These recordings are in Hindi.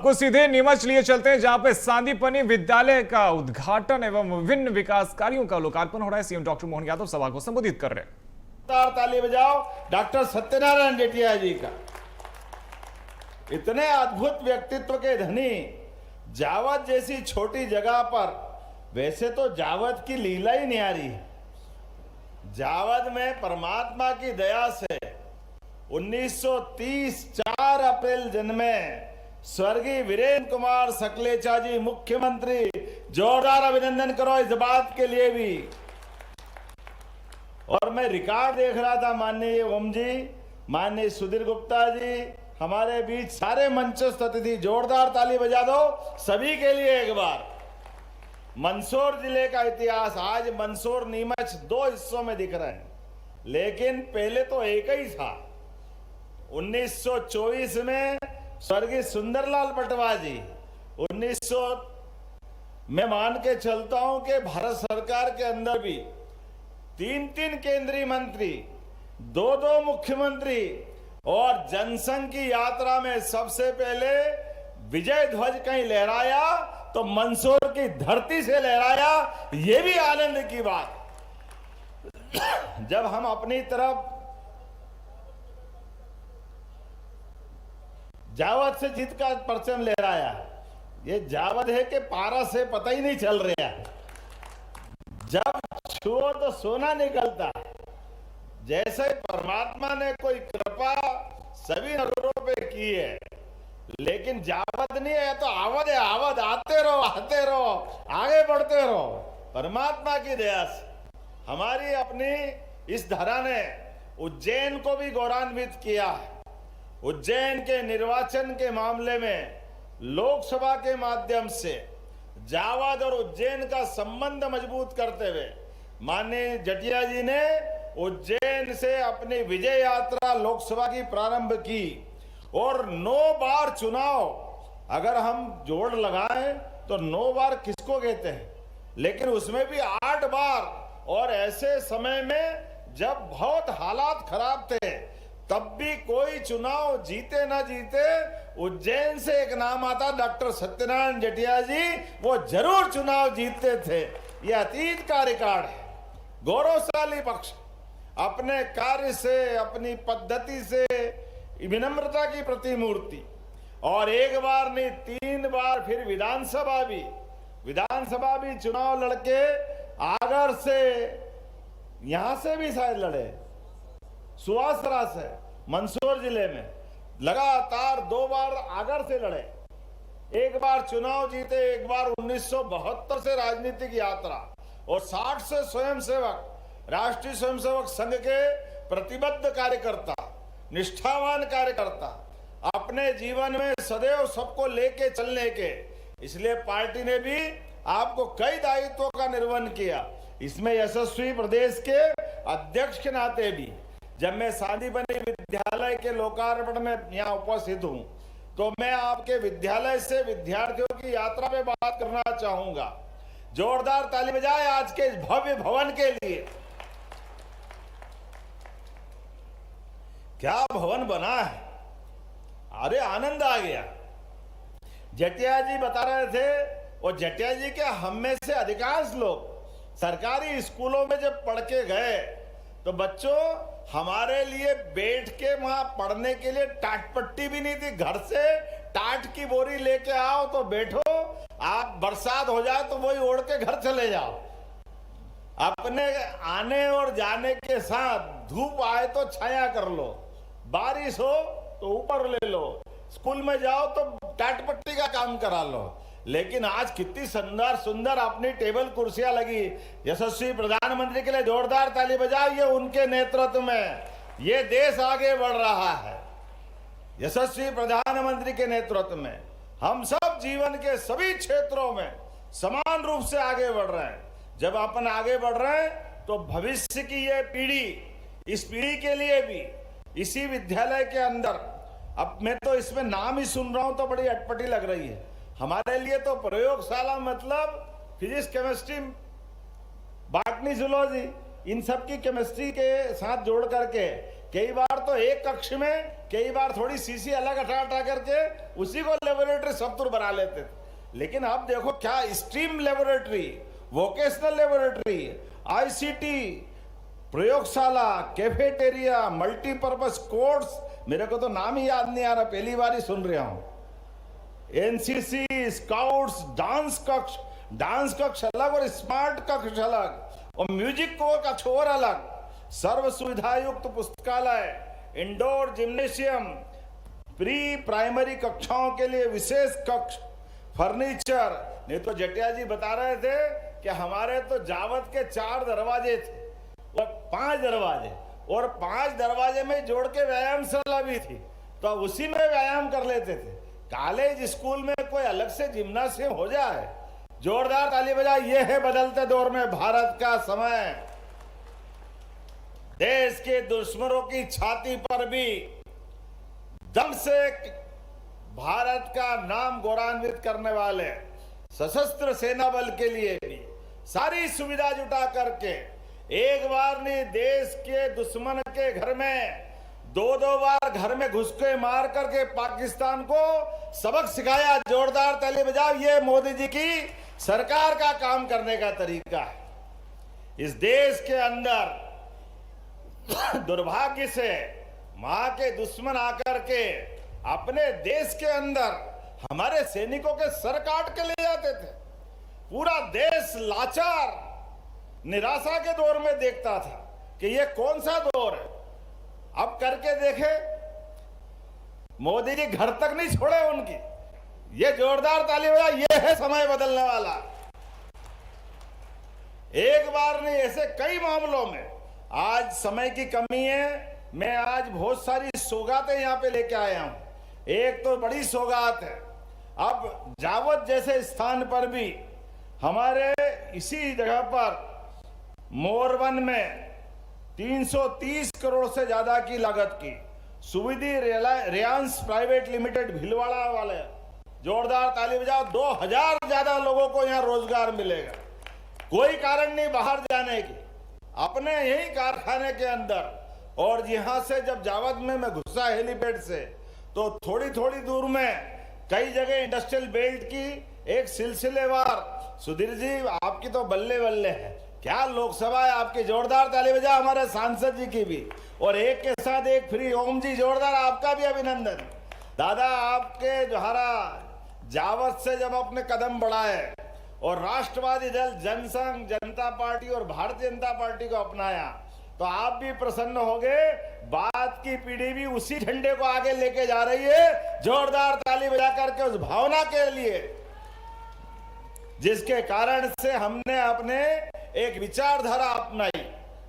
आपको सीधे नीमच लिए चलते हैं, जहां पे सांदीपनी विद्यालय का उद्घाटन एवं विभिन्न विकास कार्यों का लोकार्पण हो रहा है। सीएम डॉक्टर मोहन यादव सभा को संबोधित कर रहे हैं। ताली बजाओ डॉक्टर सत्यनारायण जेठिया जी का। इतने अद्भुत व्यक्तित्व के धनी जावद जैसी छोटी जगह पर, वैसे तो जावद की लीला ही न्यारी है। जावद में परमात्मा की दया से 1930 4 अप्रैल जन्मे स्वर्गीय वीरेंद्र कुमार सकलेचा जी मुख्यमंत्री। जोरदार अभिनंदन करो इस बात के लिए भी। और मैं रिकॉर्ड देख रहा था, माननीय ओम जी, माननीय सुधीर गुप्ता जी हमारे बीच, सारे मंचस्थ अतिथि, जोरदार ताली बजा दो सभी के लिए एक बार। मंदसौर जिले का इतिहास, आज मंदसौर नीमच 2 हिस्सों में दिख रहे हैं, लेकिन पहले तो एक ही था। 1924 में स्वर्गीय सुंदरलाल पटवा जी, 1900 मैं मान के चलता हूं कि भारत सरकार के अंदर भी 3 केंद्रीय मंत्री, 2 मुख्यमंत्री, और जनसंघ की यात्रा में सबसे पहले विजय ध्वज कहीं लहराया तो मंदसौर की धरती से लहराया। यह भी आनंद की बात। जब हम अपनी तरफ जावद से जीत का परचम लहराया, ये जावद है कि पारा से पता ही नहीं चल रहा है। जब छुओ तो सोना निकलता। जैसे परमात्मा ने कोई कृपा सभी नगरों पे की है, लेकिन जावद नहीं है तो आवद है। आवद, आते रहो, आगे बढ़ते रहो। परमात्मा की दया से हमारी अपनी इस धरा ने उज्जैन को भी गौरवान्वित किया है। उज्जैन के निर्वाचन के मामले में लोकसभा के माध्यम से जावद और उज्जैन का संबंध मजबूत करते हुए माननीय जेठिया जी ने उज्जैन से अपनी विजय यात्रा लोकसभा की प्रारंभ की। और 9 बार चुनाव अगर हम जोड़ लगाएं तो 9 बार किसको कहते हैं, लेकिन उसमें भी 8 बार, और ऐसे समय में जब बहुत हालात खराब थे, तब भी कोई चुनाव जीते ना जीते, उज्जैन से एक नाम आता डॉक्टर सत्यनारायण जेठिया जी, वो जरूर चुनाव जीतते थे। ये अतीत का रिकॉर्ड है। गौरवशाली पक्ष अपने कार्य से, अपनी पद्धति से, विनम्रता की प्रतिमूर्ति। और एक बार नहीं 3 बार, फिर विधानसभा भी चुनाव लड़के आगर से, यहां से भी शायद लड़े, सुवासरा से, मंदसौर जिले में लगातार 2 बार आगर से लड़े। एक बार चुनाव जीते, एक बार 1972 से राजनीतिक यात्रा, और 60 से स्वयंसेवक, राष्ट्रीय स्वयंसेवक संघ के प्रतिबद्ध कार्यकर्ता, निष्ठावान कार्यकर्ता, अपने जीवन में सदैव सबको लेके चलने के। इसलिए पार्टी ने भी आपको कई दायित्वों का निर्वहन किया। इसमें यशस्वी प्रदेश के अध्यक्ष के नाते भी, जब मैं सांदीपनी विद्यालय के लोकार्पण में यहाँ उपस्थित हूँ, तो मैं आपके विद्यालय से विद्यार्थियों की यात्रा पे बात करना चाहूंगा। जोरदार ताली बजाए आज के इस भव्य भवन के लिए। क्या भवन बना है, अरे आनंद आ गया। जेठिया जी बता रहे थे, और जेठिया जी के हम में से अधिकांश लोग सरकारी स्कूलों में जब पढ़ के गए, तो बच्चों हमारे लिए बैठ के वहां पढ़ने के लिए टाट पट्टी भी नहीं थी। घर से टाट की बोरी लेके आओ तो बैठो, आप बरसात हो जाए तो वही ओढ़ के घर चले जाओ। अपने आने और जाने के साथ धूप आए तो छाया कर लो, बारिश हो तो ऊपर ले लो, स्कूल में जाओ तो टाट पट्टी का काम करा लो। लेकिन आज कितनी सुंदर सुंदर अपनी टेबल कुर्सियां लगी। यशस्वी प्रधानमंत्री के लिए जोरदार ताली बजाइए। उनके नेतृत्व में ये देश आगे बढ़ रहा है। यशस्वी प्रधानमंत्री के नेतृत्व में हम सब जीवन के सभी क्षेत्रों में समान रूप से आगे बढ़ रहे हैं। जब अपन आगे बढ़ रहे हैं तो भविष्य की ये पीढ़ी, इस पीढ़ी के लिए भी इसी विद्यालय के अंदर, अब मैं तो इसमें नाम ही सुन रहा हूं तो बड़ी अटपटी लग रही है। हमारे लिए तो प्रयोगशाला मतलब फिजिक्स, केमिस्ट्री, बॉटनी, जूलॉजी, इन सब की केमिस्ट्री के साथ जोड़ करके कई बार तो एक कक्ष में, कई बार थोड़ी शीशी अलग हटा करके उसी को लेबोरेटरी सप्तुर बना लेते थे। लेकिन अब देखो क्या stream laboratory, vocational laboratory, ICT, प्रयोगशाला, कैफेटेरिया, मल्टीपर्पज कोर्ट्स, मेरे को तो नाम ही याद नहीं आ रहा, पहली बार ही सुन रहा हूं। एनसीसी, स्काउट्स, डांस कक्ष अलग और स्मार्ट कक्ष अलग, और म्यूजिक को कक्ष और अलग, सर्व सुविधा युक्त पुस्तकालय, इंडोर जिम्नेशियम, प्री प्राइमरी कक्षाओं के लिए विशेष कक्ष, फर्नीचर। नहीं तो जटिया जी बता रहे थे कि हमारे तो जावत के 4 दरवाजे थे और 5 दरवाजे, और 5 दरवाजे में जोड़ के व्यायामशाला भी थी, तो उसी में व्यायाम कर लेते थे। कॉलेज स्कूल में कोई अलग से जिम्नासियम हो जाए, जोरदार ताली बजाए। ये है बदलते दौर में भारत का समय। देश के दुश्मनों की छाती पर भी दम से भारत का नाम गौरवान्वित करने वाले सशस्त्र सेना बल के लिए भी सारी सुविधा जुटा करके एक बार नहीं, देश के दुश्मन के घर में 2-2 बार घर में घुस के मार करके पाकिस्तान को सबक सिखाया। जोरदार ताली बजाओ। ये मोदी जी की सरकार का काम करने का तरीका है। इस देश के अंदर दुर्भाग्य से मां के दुश्मन आकर के अपने देश के अंदर हमारे सैनिकों के सर काट के ले जाते थे। पूरा देश लाचार निराशा के दौर में देखता था कि ये कौन सा दौर है। अब करके देखे, मोदी जी घर तक नहीं छोड़े उनकी। ये जोरदार ताली बजा। ये है समय बदलने वाला। एक बार नहीं, ऐसे कई मामलों में। आज समय की कमी है, मैं आज बहुत सारी सौगातें यहां पे लेके आया हूं। एक तो बड़ी सौगात है, अब जावत जैसे स्थान पर भी हमारे इसी जगह पर मोरवन में 330 करोड़ से ज्यादा की लागत की सुविधि रिलायंस प्राइवेट लिमिटेड भीलवाड़ा वाले, जोरदार ताली बजाओ। 2000 ज्यादा लोगों को यहां रोजगार मिलेगा। कोई कारण नहीं बाहर जाने की, अपने यही कारखाने के अंदर। और यहां से जब जावत में मैं घुसा हेलीपैड से, तो थोड़ी थोड़ी दूर में कई जगह इंडस्ट्रियल बेल्ट की एक सिलसिलेवार। सुधीर जी आपकी तो बल्ले बल्ले है, क्या लोकसभा है आपकी। जोरदार ताली बजा हमारे सांसद जी की भी, और एक के साथ एक फ्री। ओम जी जोरदार आपका भी अभिनंदन। दादा आपके जोहारा जावत से जब अपने कदम बढ़ाए और राष्ट्रवादी दल, जनसंघ, जनता पार्टी और भारतीय जनता पार्टी को अपनाया, तो आप भी प्रसन्न हो गए। बाद की पीढ़ी भी उसी झंडे को आगे लेके जा रही है। जोरदार ताली बजा करके उस भावना के लिए, जिसके कारण से हमने अपने एक विचारधारा अपनाई।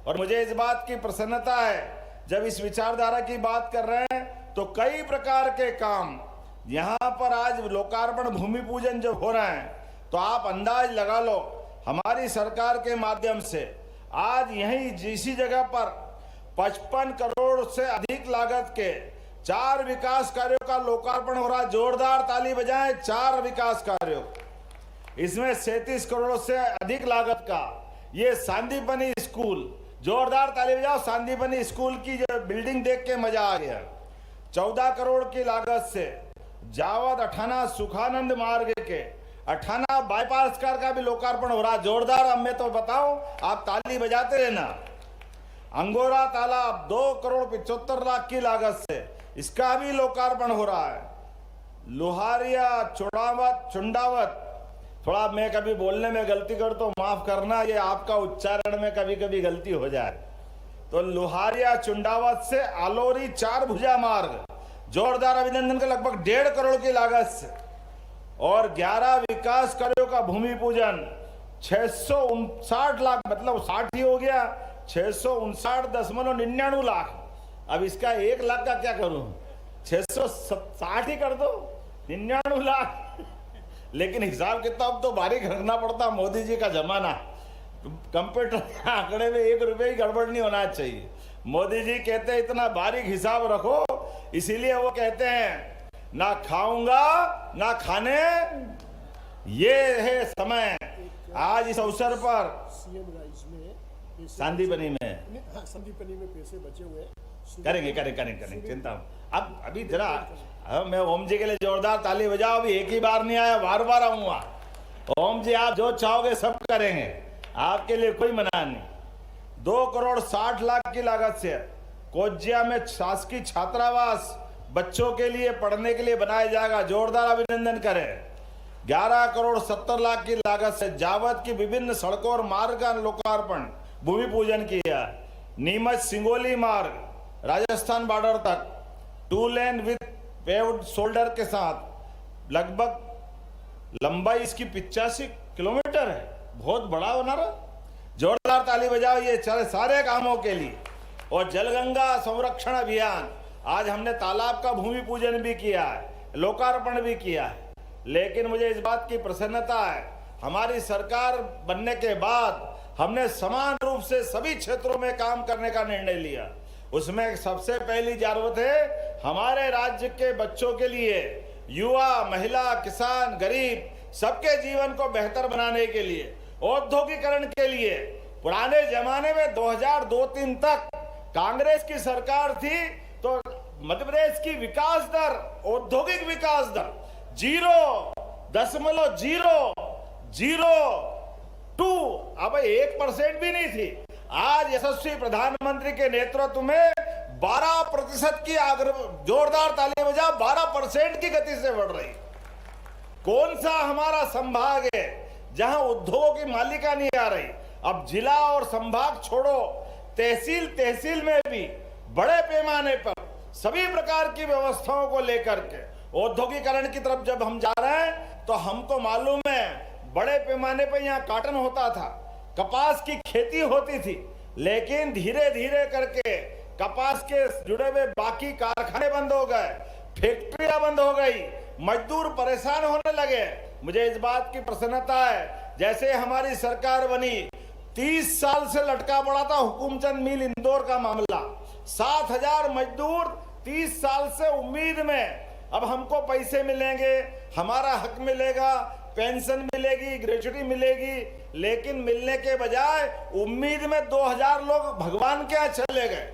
और मुझे इस बात की प्रसन्नता है, जब इस विचारधारा की बात कर रहे हैं तो कई प्रकार के काम यहां पर आज लोकार्पण, भूमि पूजन जब हो रहे हैं, तो आप अंदाज लगा लो हमारी सरकार के माध्यम से आज यहीं इसी जगह पर 55 करोड़ से अधिक लागत के 4 विकास कार्यों का लोकार्पण हो रहा। जोरदार ताली बजाएं। 4 विकास कार्यों, इसमें 37 करोड़ से अधिक लागत का ये सांदीपनी स्कूल। जोरदार ताली बजाओ। सांदीपनी स्कूल की जो बिल्डिंग देख के मजा आ गया। 14 करोड़ की लागत से जावत अठाना सुखानंद मार्ग के अठाना बाईपास कार का भी लोकार्पण हो रहा। जोरदार। अब मैं तो बताऊं, आप ताली बजाते रहना। अंगोरा तालाब 2 करोड़ 75 लाख की लागत से इसका भी लोकार्पण हो रहा है। लोहारिया चुंडावत, थोड़ा मैं कभी बोलने में गलती कर तो माफ करना, ये आपका उच्चारण में कभी कभी गलती हो जाए। तो लोहारिया चुंडावत से आलोरी 4 भुजा मार्ग, जोरदार अभिनंदन का लगभग 1.5 करोड़ की लागत से। और 11 विकास कार्यों का भूमि पूजन 659 लाख, मतलब 60 ही हो गया, 659.99 लाख। अब इसका 1 लाख का क्या करूं, 660 ही कर दो, 99 लाख। लेकिन हिसाब किताब तो बारीक रखना पड़ता। मोदी जी का जमाना, कंप्यूटर के आंकड़े में 1 रुपये ही गड़बड़ नहीं होना चाहिए। मोदी जी कहते हैं इतना बारीक हिसाब रखो, इसीलिए वो कहते हैं ना खाऊंगा ना खाने। ये है समय। आज इस अवसर पर सीएम राइस में सांदीपनी में, हाँ, संदीपनी में पैसे बचे हुए करेंगे करेंगे करेंगे करेंगे, चिंता मत। अब अभी जरा मैं ओम जी के लिए जोरदार ताली बजाओ। अभी एक ही बार नहीं आया, बार बार आऊंगा। ओम जी आप जो चाहोगे सब करेंगे, आपके लिए कोई मना नहीं। 2,60,00,000 की लागत से कोज्जिया में शासकीय छात्रावास बच्चों के लिए पढ़ने के लिए बनाया जाएगा, जोरदार अभिनंदन करें। 11,70,00,000 की लागत से जावद की विभिन्न सड़कों और मार्ग का लोकार्पण भूमि पूजन किया। नीमच सिंगोली मार्ग राजस्थान बॉर्डर तक 2 लेन विद पेव्ड शोल्डर के साथ, लगभग लंबाई इसकी 85 किलोमीटर है, बहुत बड़ा बना रहा। जोरदार ताली बजाओ ये सारे कामों के लिए। और जलगंगा संरक्षण अभियान, आज हमने तालाब का भूमि पूजन भी किया है, लोकार्पण भी किया है। लेकिन मुझे इस बात की प्रसन्नता है, हमारी सरकार बनने के बाद हमने समान रूप से सभी क्षेत्रों में काम करने का निर्णय लिया। उसमें सबसे पहली जरूरत है हमारे राज्य के बच्चों के लिए, युवा, महिला, किसान, गरीब सबके जीवन को बेहतर बनाने के लिए, औद्योगिकरण के लिए। पुराने जमाने में 2002-03 तक कांग्रेस की सरकार थी तो मध्य प्रदेश की विकास दर, औद्योगिक विकास दर 0.002, अब 1% भी नहीं थी। आज यशस्वी प्रधानमंत्री के नेतृत्व में 12% की जोरदार ताली बजा, 12% की गति से बढ़ रही। कौन सा हमारा संभाग है जहां उद्योगों की मालिका नहीं आ रही? अब जिला और संभाग छोड़ो, तहसील में भी बड़े पैमाने पर सभी प्रकार की व्यवस्थाओं को लेकर के औद्योगिकरण की तरफ जब हम जा रहे हैं तो हमको मालूम है बड़े पैमाने पर यहाँ कॉटन होता था, कपास की खेती होती थी, लेकिन धीरे धीरे करके कपास के जुड़े हुए बाकी कारखाने बंद हो गए, फैक्ट्रियां बंद हो गई, मजदूर परेशान होने लगे। मुझे इस बात की प्रसन्नता है, जैसे हमारी सरकार बनी 30 साल से लटका पड़ा था हुकुमचंद मिल इंदौर का मामला, 7,000 मजदूर 30 साल से उम्मीद में, अब हमको पैसे मिलेंगे, हमारा हक मिलेगा, पेंशन मिलेगी, ग्रेच्युटी मिलेगी, लेकिन मिलने के बजाय उम्मीद में 2,000 लोग भगवान के यहाँ चले गए,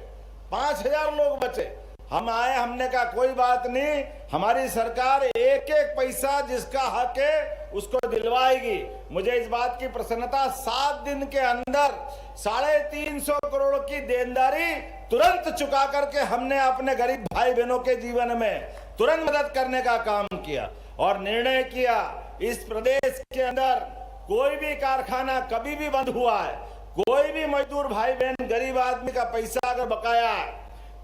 5,000 लोग बचे। हम आए, हमने कहा कोई बात नहीं, हमारी सरकार एक एक पैसा जिसका हक है उसको दिलवाएगी। मुझे इस बात की प्रसन्नता, 7 दिन के अंदर 350 करोड़ की देनदारी तुरंत चुका करके हमने अपने गरीब भाई बहनों के जीवन में तुरंत मदद करने का काम किया और निर्णय किया इस प्रदेश के अंदर कोई भी कारखाना कभी भी बंद हुआ है, कोई भी मजदूर भाई बहन गरीब आदमी का पैसा अगर बकाया है,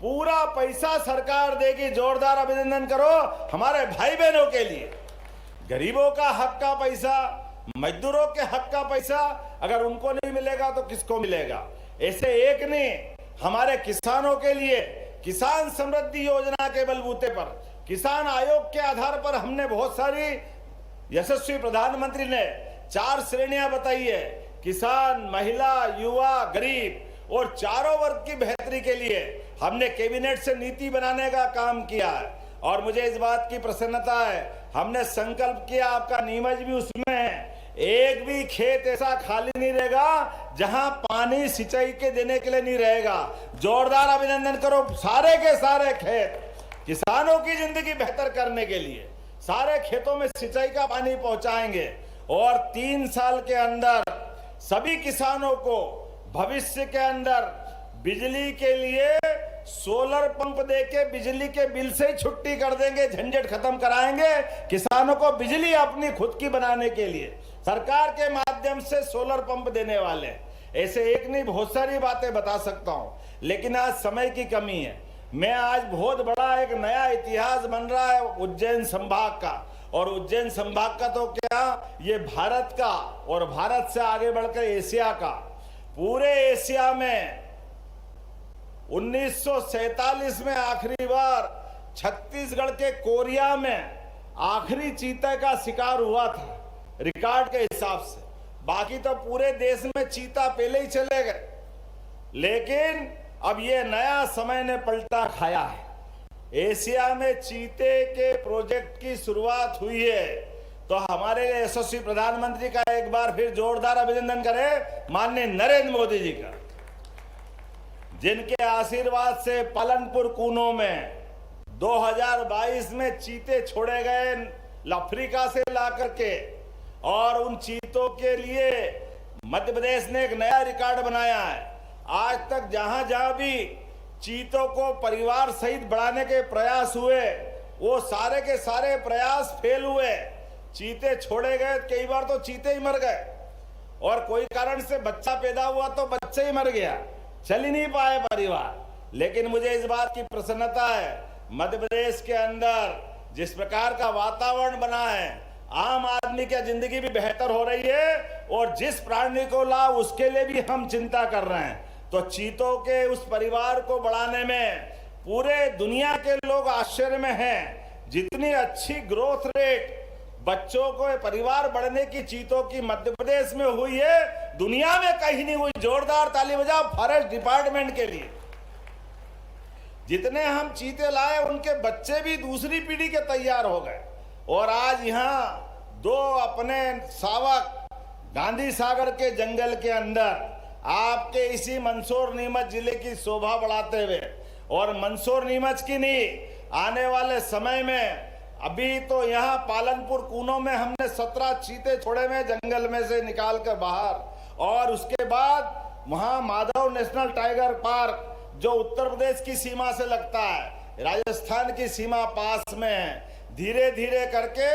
पूरा पैसा सरकार देगी। जोरदार अभिनंदन करो हमारे भाई बहनों के लिए। गरीबों का हक का पैसा, मजदूरों के हक का पैसा अगर उनको नहीं मिलेगा तो किसको मिलेगा? ऐसे एक नहीं, हमारे किसानों के लिए किसान समृद्धि योजना के बलबूते पर, किसान आयोग के आधार पर हमने बहुत सारी, यशस्वी प्रधानमंत्री ने 4 श्रेणियां बताई है, किसान, महिला, युवा, गरीब, और चारों वर्ग की बेहतरी के लिए हमने कैबिनेट से नीति बनाने का काम किया है। और मुझे इस बात की प्रसन्नता है, हमने संकल्प किया, आपका नीमच भी उसमें है, एक भी खेत ऐसा खाली नहीं रहेगा जहां पानी सिंचाई के देने के लिए नहीं रहेगा। जोरदार अभिनंदन करो सारे के सारे खेत, किसानों की जिंदगी बेहतर करने के लिए सारे खेतों में सिंचाई का पानी पहुंचाएंगे। और 3 साल के अंदर सभी किसानों को भविष्य के अंदर बिजली के लिए सोलर पंप देके बिजली के बिल से ही छुट्टी कर देंगे, झंझट खत्म कराएंगे। किसानों को बिजली अपनी खुद की बनाने के लिए सरकार के माध्यम से सोलर पंप देने वाले, ऐसे एक नहीं बहुत सारी बातें बता सकता हूं, लेकिन आज समय की कमी है। मैं आज बहुत बड़ा एक नया इतिहास बन रहा है उज्जैन संभाग का, और उज्जैन संभाग का तो क्या, ये भारत का और भारत से आगे बढ़कर एशिया का, पूरे एशिया में 1947 में आखिरी बार छत्तीसगढ़ के कोरिया में आखिरी चीते का शिकार हुआ था रिकॉर्ड के हिसाब से। बाकी तो पूरे देश में चीता पहले ही चले गए, लेकिन अब ये नया समय ने पलटा खाया है। एशिया में चीते के प्रोजेक्ट की शुरुआत हुई है, तो हमारे यशस्वी प्रधानमंत्री का एक बार फिर जोरदार अभिनंदन करें, माननीय नरेंद्र मोदी जी का। जिनके आशीर्वाद से पालनपुर कूनो में 2022 में चीते छोड़े गए अफ्रीका से ला करके, और उन चीतों के लिए मध्य प्रदेश ने एक नया रिकॉर्ड बनाया है। आज तक जहां जहां भी चीतों को परिवार सहित बढ़ाने के प्रयास हुए, वो सारे के सारे प्रयास फेल हुए। चीते छोड़े गए, कई बार तो चीते ही मर गए, और कोई कारण से बच्चा पैदा हुआ तो बच्चा ही मर गया, चल ही नहीं पाए परिवार। लेकिन मुझे इस बात की प्रसन्नता है, मध्य प्रदेश के अंदर जिस प्रकार का वातावरण बना है, आम आदमी की जिंदगी भी बेहतर हो रही है, और जिस प्राणी को ला उसके लिए भी हम चिंता कर रहे हैं। तो चीतों के उस परिवार को बढ़ाने में पूरे दुनिया के लोग आश्चर्य में हैं। जितनी अच्छी ग्रोथ रेट बच्चों को परिवार बढ़ने की चीतों की मध्य प्रदेश में हुई है, दुनिया में कहीं नहीं हुई। जोरदार ताली बजाओ फॉरेस्ट डिपार्टमेंट के लिए। जितने हम चीते लाए, उनके बच्चे भी दूसरी पीढ़ी के तैयार हो गए, और आज यहाँ 2 अपने शावक गांधी सागर के जंगल के अंदर आपके इसी मंदसौर नीमच जिले की शोभा बढ़ाते हुए, और मंदसौर नीमच की नहीं, आने वाले समय में अभी तो यहाँ पालनपुर कूनो में हमने 17 चीते छोड़े में जंगल में से निकाल कर बाहर, और उसके बाद वहाँ माधव नेशनल टाइगर पार्क जो उत्तर प्रदेश की सीमा से लगता है, राजस्थान की सीमा पास में है, धीरे धीरे करके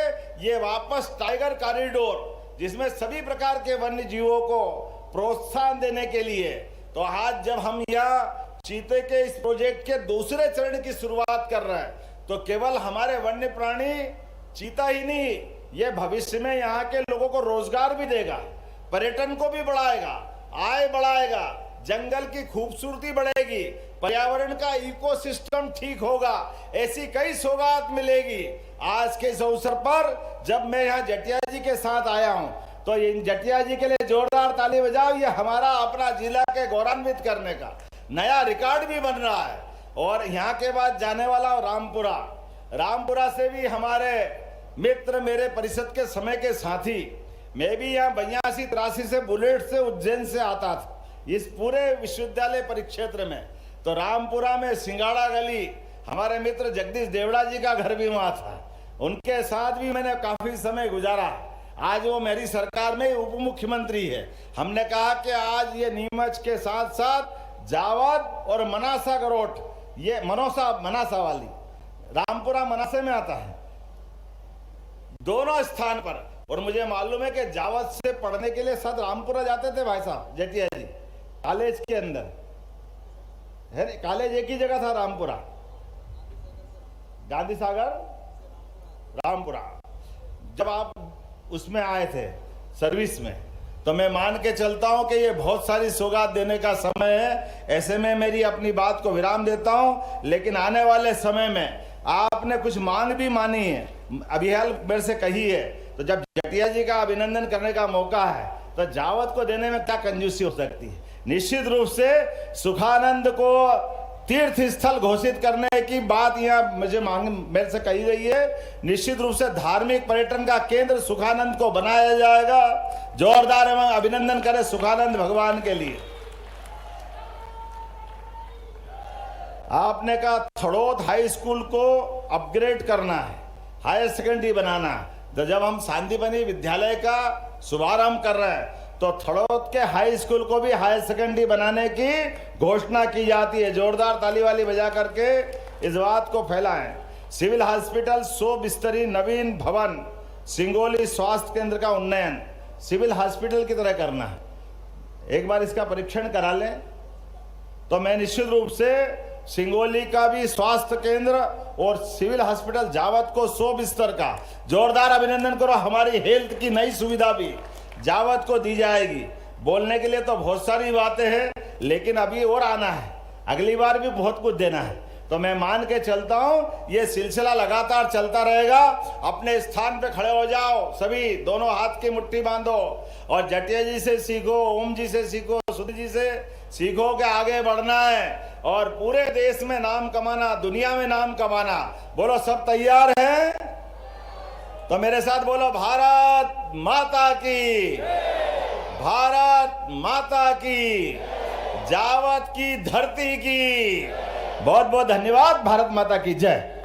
ये वापस टाइगर कॉरिडोर, जिसमें सभी प्रकार के वन्य जीवों को प्रोत्साहन देने के लिए। तो आज जब हम यहाँ चीते के इस प्रोजेक्ट के दूसरे चरण की शुरुआत कर रहे हैं, तो केवल हमारे वन्य प्राणी चीता ही नहीं, ये भविष्य में यहाँ के लोगों को रोजगार भी देगा, पर्यटन को भी बढ़ाएगा, आय बढ़ाएगा, जंगल की खूबसूरती बढ़ेगी, पर्यावरण का इकोसिस्टम ठीक होगा, ऐसी कई सौगात मिलेगी। आज के इस अवसर पर जब मैं यहाँ जटिया जी के साथ आया हूँ, तो इन जटिया जी के लिए जोरदार ताली बजाओ। ये हमारा अपना जिला के गौरवान्वित करने का नया रिकॉर्ड भी बन रहा है। और यहाँ के बाद जाने वाला रामपुरा, रामपुरा से भी हमारे मित्र, मेरे परिषद के समय के साथी, मैं भी यहाँ 82-83 से बुलेट से उज्जैन से आता था इस पूरे विश्वविद्यालय परिक्षेत्र में। तो रामपुरा में सिंगाड़ा गली, हमारे मित्र जगदीश देवड़ा जी का घर भी वहाँ था, उनके साथ भी मैंने काफी समय गुजारा। आज वो मेरी सरकार में उप मुख्यमंत्री है। हमने कहा कि आज ये नीमच के साथ साथ जावद और मनासा गरोट, ये मनासा वाली, रामपुरा मनासे में आता है, दोनों स्थान पर। और मुझे मालूम है कि जावद से पढ़ने के लिए साथ रामपुरा जाते थे भाई साहब जटिया जी, कॉलेज के अंदर है, कॉलेज एक ही जगह था रामपुरा, गांधी सागर रामपुरा। जब आप उसमें आए थे सर्विस में, तो मैं मान के चलता हूं कि ये बहुत सारी सौगात देने का समय है। ऐसे में मेरी अपनी बात को विराम देता हूं, लेकिन आने वाले समय में आपने कुछ मांग भी मानी है, अभी हाल मेरे से कही है, तो जब जटिया जी का अभिनंदन करने का मौका है, तो जावत को देने में क्या कंजूसी हो सकती है। निश्चित रूप से सुखानंद को तीर्थ स्थल घोषित करने की बात यहाँ मुझे मेरे से कही गई है। निश्चित रूप से धार्मिक पर्यटन का केंद्र सुखानंद को बनाया जाएगा। जोरदार एवं अभिनंदन करें सुखानंद भगवान के लिए। आपने कहा थड़ोत हाई स्कूल को अपग्रेड करना है, हायर सेकेंडरी बनाना है, तो जब हम सांदीपनि विद्यालय का शुभारंभ कर रहे हैं, तो थड़ोत के हाई स्कूल को भी हायर सेकेंडरी बनाने की घोषणा की जाती है। जोरदार ताली वाली बजा करके इस बात को फैलाएं। सिविल हॉस्पिटल 100 बिस्तरी नवीन भवन, सिंगोली स्वास्थ्य केंद्र का उन्नयन सिविल हॉस्पिटल की तरह करना है। एक बार इसका परीक्षण करा लें, तो मैं निश्चित रूप से सिंगोली का भी स्वास्थ्य केंद्र और सिविल हॉस्पिटल जावत को 100 बिस्तर का जोरदार अभिनंदन करो। हमारी हेल्थ की नई सुविधा भी जावत को दी जाएगी। बोलने के लिए तो बहुत सारी बातें हैं, लेकिन अभी और आना है, अगली बार भी बहुत कुछ देना है। तो मैं मान के चलता हूं ये सिलसिला लगातार चलता रहेगा। अपने स्थान पे खड़े हो जाओ सभी, दोनों हाथ की मुट्ठी बांधो और जटिया जी से सीखो, ओम जी से सीखो, सुध जी से सीखो कि आगे बढ़ना है और पूरे देश में नाम कमाना, दुनिया में नाम कमाना। बोलो सब तैयार हैं? तो मेरे साथ बोलो भारत माता की, भारत माता की जावत की धरती की बहुत बहुत धन्यवाद। भारत माता की जय।